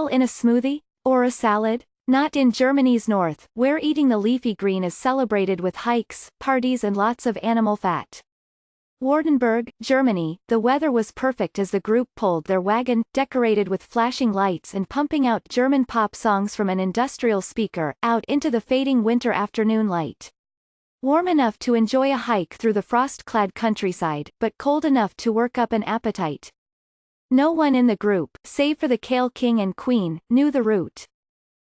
in a smoothie? Or a salad? Not in Germany's north, where eating the leafy green is celebrated with hikes, parties and lots of animal fat. Wardenburg, Germany, the weather was perfect as the group pulled their wagon, decorated with flashing lights and pumping out German pop songs from an industrial speaker, out into the fading winter afternoon light. Warm enough to enjoy a hike through the frost-clad countryside, but cold enough to work up an appetite. No one in the group, save for the Kale King and Queen, knew the route.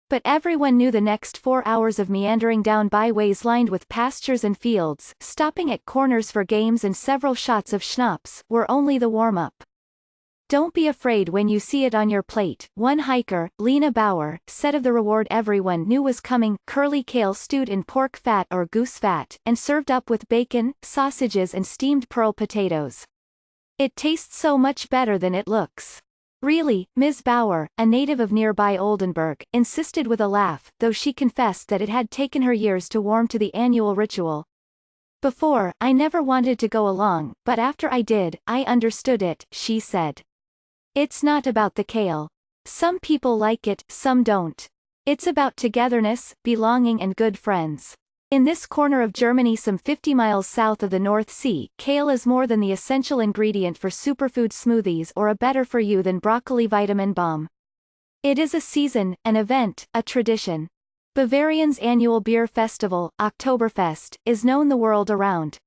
But everyone knew the next 4 hours of meandering down byways lined with pastures and fields, stopping at corners for games and several shots of schnapps, were only the warm-up. Don't be afraid when you see it on your plate, one hiker, Lena Bauer, said of the reward everyone knew was coming: curly kale stewed in pork fat or goose fat, and served up with bacon, sausages and steamed pearl potatoes. It tastes so much better than it looks. Really, Ms. Bauer, a native of nearby Oldenburg, insisted with a laugh, though she confessed that it had taken her years to warm to the annual ritual. Before, I never wanted to go along, but after I did, I understood it, she said. It's not about the kale. Some people like it, some don't. It's about togetherness, belonging and good friends. In this corner of Germany some 50 miles south of the North Sea, kale is more than the essential ingredient for superfood smoothies or a better for you than broccoli vitamin bomb. It is a season, an event, a tradition. Bavarian's annual beer festival, Oktoberfest, is known the world around.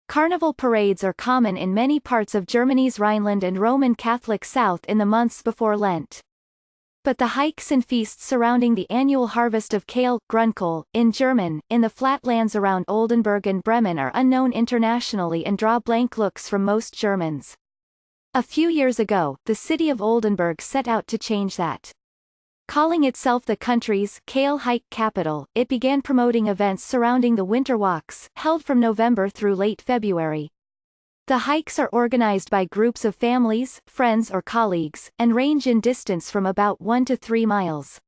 Carnival parades are common in many parts of Germany's Rhineland and Roman Catholic South in the months before Lent. But the hikes and feasts surrounding the annual harvest of Kale, Grünkohl, in German, in the flatlands around Oldenburg and Bremen are unknown internationally and draw blank looks from most Germans. A few years ago, the city of Oldenburg set out to change that. Calling itself the country's Kale hike capital, it began promoting events surrounding the winter walks, held from November through late February. The hikes are organized by groups of families, friends or colleagues, and range in distance from about 1 to 3 miles.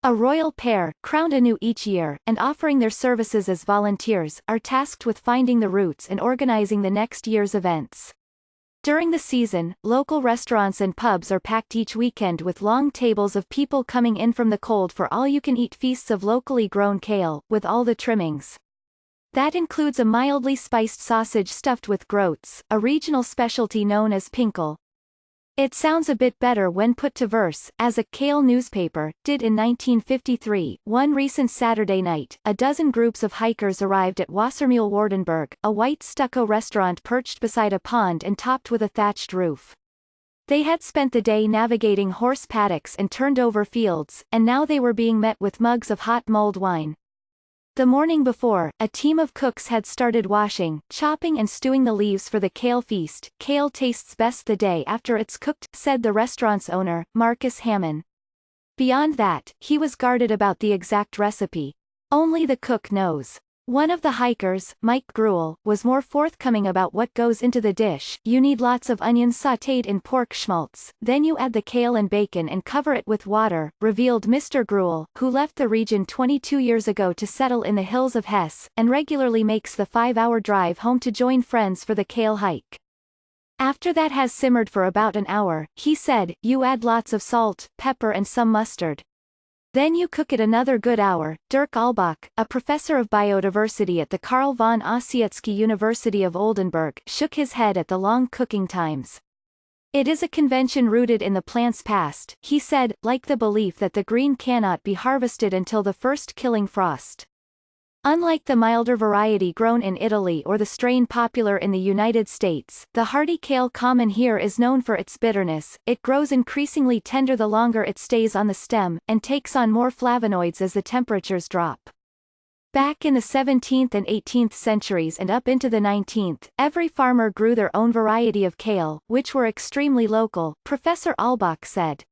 A royal pair, crowned anew each year, and offering their services as volunteers, are tasked with finding the routes and organizing the next year's events. During the season, local restaurants and pubs are packed each weekend with long tables of people coming in from the cold for all-you-can-eat feasts of locally grown kale, with all the trimmings. That includes a mildly spiced sausage stuffed with groats, a regional specialty known as pinkel. It sounds a bit better when put to verse, as a Kale newspaper did in 1953. One recent Saturday night, a dozen groups of hikers arrived at Wassermühle Wardenburg, a white stucco restaurant perched beside a pond and topped with a thatched roof. They had spent the day navigating horse paddocks and turned-over fields, and now they were being met with mugs of hot mulled wine. The morning before, a team of cooks had started washing, chopping and stewing the leaves for the kale feast. Kale tastes best the day after it's cooked, said the restaurant's owner, Marcus Hamann. Beyond that, he was guarded about the exact recipe. Only the cook knows. One of the hikers, Mike Gruel, was more forthcoming about what goes into the dish. You need lots of onions sautéed in pork schmaltz, then you add the kale and bacon and cover it with water, revealed Mr. Gruel, who left the region 22 years ago to settle in the hills of Hesse, and regularly makes the 5-hour drive home to join friends for the kale hike. After that has simmered for about an hour, he said, you add lots of salt, pepper and some mustard. Then you cook it another good hour. Dirk Albach, a professor of biodiversity at the Karl von Ossietzky University of Oldenburg, shook his head at the long cooking times. It is a convention rooted in the plant's past, he said, like the belief that the green cannot be harvested until the first killing frost. Unlike the milder variety grown in Italy or the strain popular in the United States, the hardy kale common here is known for its bitterness. It grows increasingly tender the longer it stays on the stem, and takes on more flavonoids as the temperatures drop. Back in the 17th and 18th centuries and up into the 19th, every farmer grew their own variety of kale, which were extremely local, Professor Albach said.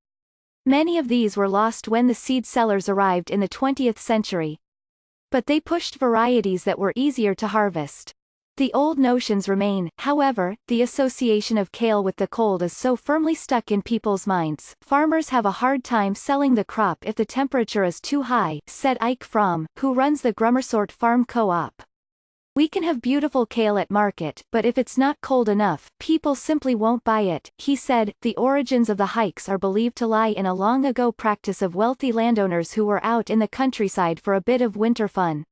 Many of these were lost when the seed sellers arrived in the 20th century. But they pushed varieties that were easier to harvest. The old notions remain, however. The association of kale with the cold is so firmly stuck in people's minds, farmers have a hard time selling the crop if the temperature is too high, said Ike Fromm, who runs the Grummersort Farm Co-op. We can have beautiful kale at market, but if it's not cold enough, people simply won't buy it, he said. The origins of the hikes are believed to lie in a long ago practice of wealthy landowners who were out in the countryside for a bit of winter fun.